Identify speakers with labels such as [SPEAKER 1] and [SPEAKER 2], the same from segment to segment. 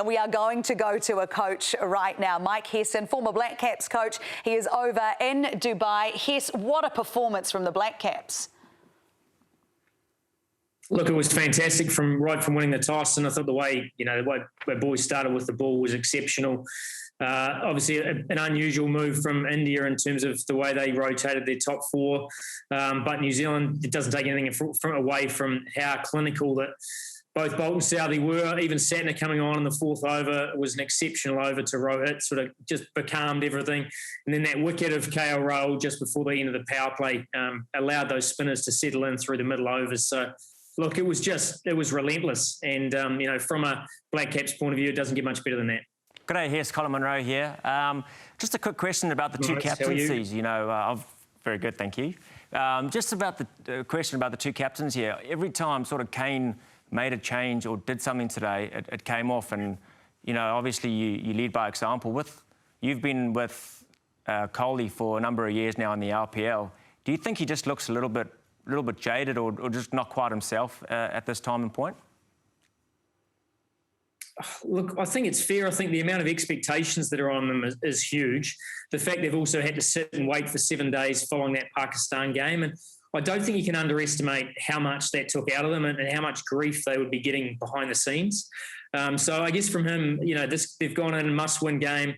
[SPEAKER 1] And we are going to go to a coach right now. Mike Hesson, former Blackcaps coach. He is over in Dubai. Hes, what a performance from the Blackcaps.
[SPEAKER 2] Look, it was fantastic right from winning the toss, and I thought the way boys started with the ball was exceptional. Obviously, an unusual move from India in terms of the way they rotated their top four, but New Zealand, it doesn't take anything away from how clinical that both Bolt and Southey were. Even Satner coming on in the fourth over was an exceptional over to Rohit, sort of just becalmed everything. And then that wicket of KL Rahul just before the end of the power play allowed those spinners to settle in through the middle overs. So, look, it was relentless. And, from a Blackcaps point of view, it doesn't get much better than that.
[SPEAKER 3] G'day, here's Colin Munro here. Just a quick question about the two captaincies. Very good, thank you. Just about the question about the two captains here. Every time sort of Kane made a change or did something today, it came off. And, obviously you lead by example. You've been with Colin for a number of years now in the RPL. Do you think he just looks a little bit jaded or just not quite himself at this time and point?
[SPEAKER 2] Look, I think it's fair. I think the amount of expectations that are on them is huge. The fact they've also had to sit and wait for 7 days following that Pakistan game. And I don't think you can underestimate how much that took out of them and how much grief they would be getting behind the scenes. So I guess from him, they've gone in a must-win game.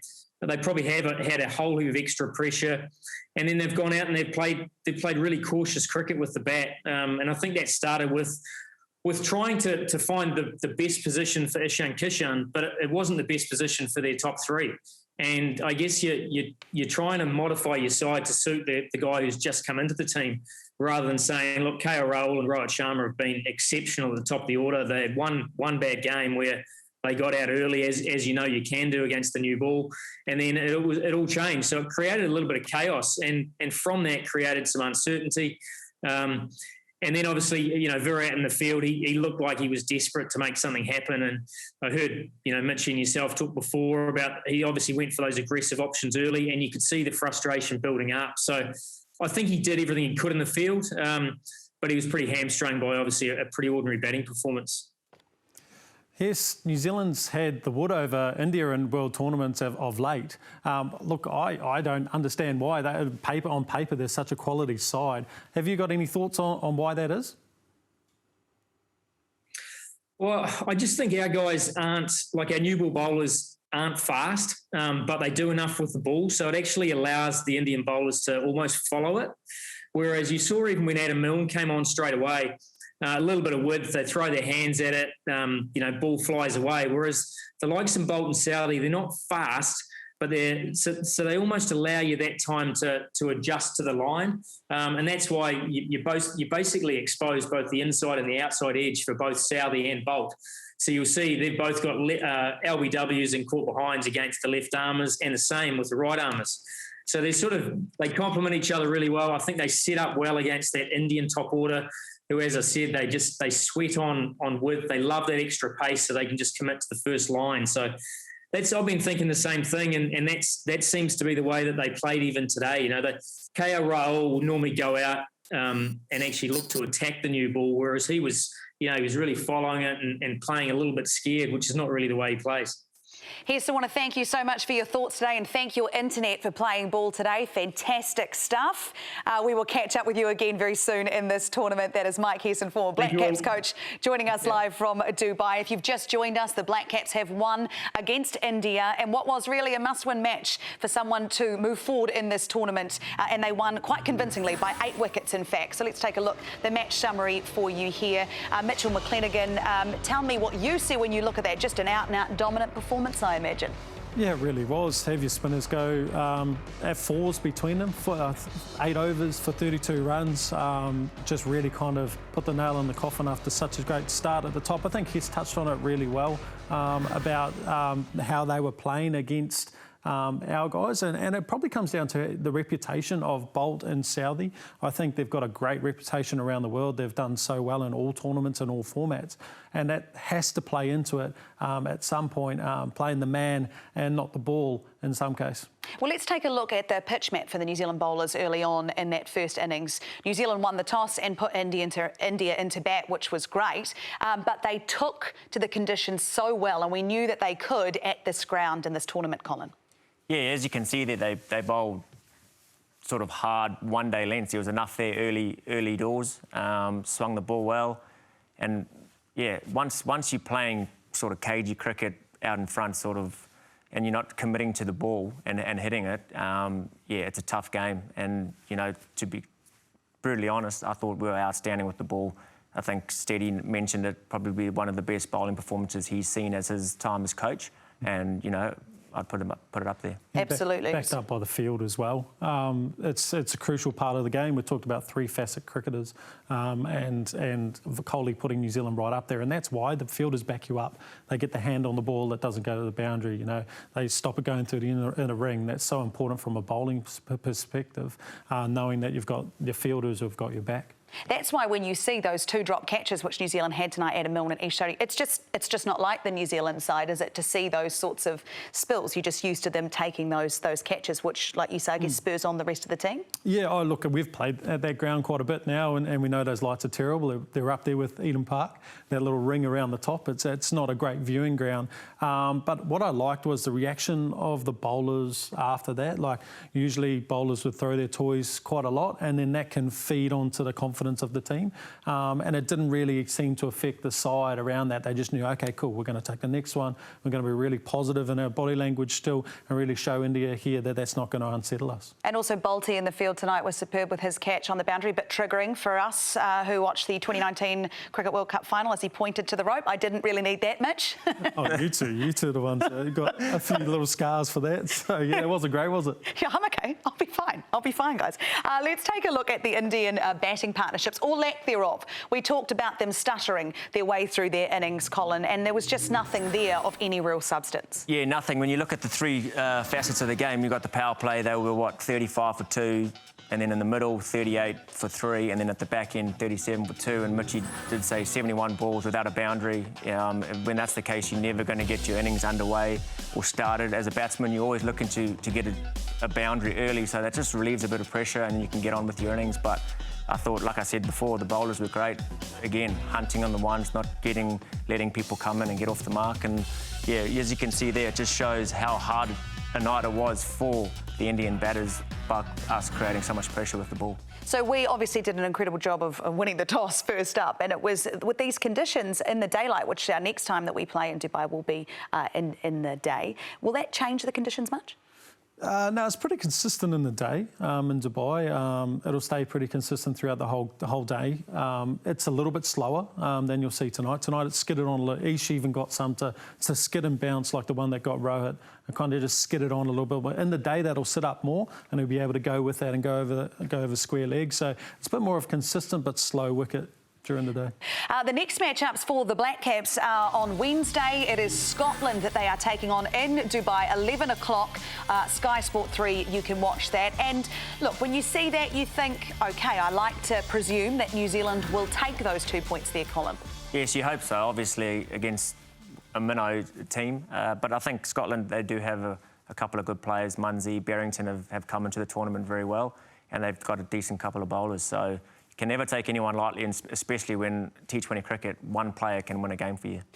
[SPEAKER 2] They probably have had a whole heap of extra pressure. And then they've gone out and they've played really cautious cricket with the bat. And I think that started with trying to find the best position for Ishan Kishan, but it wasn't the best position for their top three. And I guess you're trying to modify your side to suit the guy who's just come into the team, rather than saying, look, KL Rahul and Rohit Sharma have been exceptional at the top of the order. They had one bad game where they got out early, as you know you can do against the new ball, and then it all changed. So it created a little bit of chaos, and from that created some uncertainty. And then obviously, Virat in the field, he looked like he was desperate to make something happen. And I heard, Mitch and yourself talk before about he obviously went for those aggressive options early, and you could see the frustration building up. So I think he did everything he could in the field, but he was pretty hamstrung by obviously a pretty ordinary batting performance.
[SPEAKER 4] Yes, New Zealand's had the wood over India in world tournaments of late. Look, I don't understand why. On paper, they're such a quality side. Have you got any thoughts on why that is?
[SPEAKER 2] Well, I just think our guys our new ball bowlers aren't fast, but they do enough with the ball. So it actually allows the Indian bowlers to almost follow it. Whereas you saw even when Adam Milne came on straight away, a little bit of width, they throw their hands at it, ball flies away. Whereas the likes of Bolt and Southey, they're not fast, but so they almost allow you that time to adjust to the line. And that's why you basically expose both the inside and the outside edge for both Southey and Bolt. So you'll see they've both got LBWs and caught behinds against the left armers, and the same with the right armers. So they complement each other really well. I think they set up well against that Indian top order, who, as I said, they sweat on width. They love that extra pace, so they can just commit to the first line. So I've been thinking the same thing, and that seems to be the way that they played even today. The KL Rahul will normally go out and actually look to attack the new ball, whereas he was really following it and playing a little bit scared, which is not really the way he plays.
[SPEAKER 1] Hes, I want to thank you so much for your thoughts today, and thank your internet for playing ball today. Fantastic stuff. We will catch up with you again very soon in this tournament. That is Mike Hesson, former Blackcaps coach, joining us live from Dubai. If you've just joined us, the Blackcaps have won against India, and what was really a must-win match for someone to move forward in this tournament, and they won quite convincingly by 8 wickets, in fact. So let's take a look. The match summary for you here. Mitchell McClenaghan, tell me what you see when you look at that. Just an out-and-out dominant performance, I imagine.
[SPEAKER 4] Yeah, it really was. Have your spinners go at fours between them for 8 overs for 32 runs. Just really kind of put the nail in the coffin after such a great start at the top. I think he's touched on it really well about how they were playing against our guys, and it probably comes down to the reputation of Bolt and Southey. I think they've got a great reputation around the world. They've done so well in all tournaments and all formats, and that has to play into it at some point. Playing the man and not the ball in some case.
[SPEAKER 1] Well, let's take a look at the pitch map for the New Zealand bowlers early on in that first innings. New Zealand won the toss and put India into bat, which was great, but they took to the conditions so well, and we knew that they could at this ground in this tournament, Colin.
[SPEAKER 3] Yeah, as you can see there, they bowled sort of hard one-day lengths. There was enough there early doors, swung the ball well, and yeah, once you're playing sort of cagey cricket out in front, sort of, and you're not committing to the ball and hitting it, yeah, it's a tough game. And you know, to be brutally honest, I thought we were outstanding with the ball. I think Steady mentioned it, probably one of the best bowling performances he's seen as his time as coach, and you know, I'd put it up there.
[SPEAKER 1] Absolutely.
[SPEAKER 4] Backed up by the field as well. It's a crucial part of the game. We talked about three facet cricketers and Colin putting New Zealand right up there, and that's why the fielders back you up. They get the hand on the ball that doesn't go to the boundary. You know, they stop it going through the inner ring. That's so important from a bowling perspective, knowing that you've got your fielders who've got your back.
[SPEAKER 1] That's why when you see those 2 drop catches which New Zealand had tonight, Adam Milne and Ishari, it's just not like the New Zealand side, is it, to see those sorts of spills? You're just used to them taking those catches, which, like you say, I guess spurs on the rest of the team. Yeah,
[SPEAKER 4] oh look, we've played at that ground quite a bit now, and we know those lights are terrible. They're up there with Eden Park, that little ring around the top. It's not a great viewing ground. But what I liked was the reaction of the bowlers after that. Like, usually bowlers would throw their toys quite a lot, and then that can feed onto the confidence of the team, and it didn't really seem to affect the side around that. They just knew, okay, cool, we're going to take the next one. We're going to be really positive in our body language still and really show India here that that's not going to unsettle us.
[SPEAKER 1] And also Bolte in the field tonight was superb with his catch on the boundary, but triggering for us who watched the 2019 Cricket World Cup final as he pointed to the rope. I didn't really need that much.
[SPEAKER 4] Oh, you two are the ones that got a few little scars for that. So yeah, it wasn't great, was it?
[SPEAKER 1] Yeah, I'm okay. I'll be fine, guys. Let's take a look at the Indian batting partnerships, or lack thereof. We talked about them stuttering their way through their innings, Colin, and there was just nothing there of any real substance.
[SPEAKER 3] Yeah, nothing. When you look at the 3 facets of the game, you've got the power play. They were, what, 35 for 2, and then in the middle, 38 for 3, and then at the back end, 37 for 2. And Mitchie did say 71 balls without a boundary. When that's the case, you're never going to get your innings underway or started. As a batsman, you're always looking to get a boundary early, so that just relieves a bit of pressure and you can get on with your innings. But I thought, like I said before, the bowlers were great. Again, hunting on the ones, not letting people come in and get off the mark. And yeah, as you can see there, it just shows how hard a night it was for the Indian batters, but us creating so much pressure with the ball.
[SPEAKER 1] So we obviously did an incredible job of winning the toss first up, and it was with these conditions in the daylight, which our next time that we play in Dubai will be in the day. Will that change the conditions much?
[SPEAKER 4] No, it's pretty consistent in the day in Dubai. It'll stay pretty consistent throughout the whole day. It's a little bit slower than you'll see tonight. Tonight it skidded on a little. Ish even got some to skid and bounce like the one that got Rohit. It kind of just skidded on a little bit. But in the day that'll sit up more and he'll be able to go with that and go over square legs. So it's a bit more of consistent but slow wicket during the day.
[SPEAKER 1] The next matchups for the Blackcaps are on Wednesday. It is Scotland that they are taking on in Dubai, 11 o'clock, Sky Sport 3. You can watch that. And look, when you see that, you think, OK, I like to presume that New Zealand will take those 2 points there, Colin.
[SPEAKER 3] Yes, you hope so, obviously, against a minnow team. But I think Scotland, they do have a couple of good players. Munsey, Barrington have come into the tournament very well, and they've got a decent couple of bowlers. So you can never take anyone lightly, especially when T20 cricket, one player can win a game for you.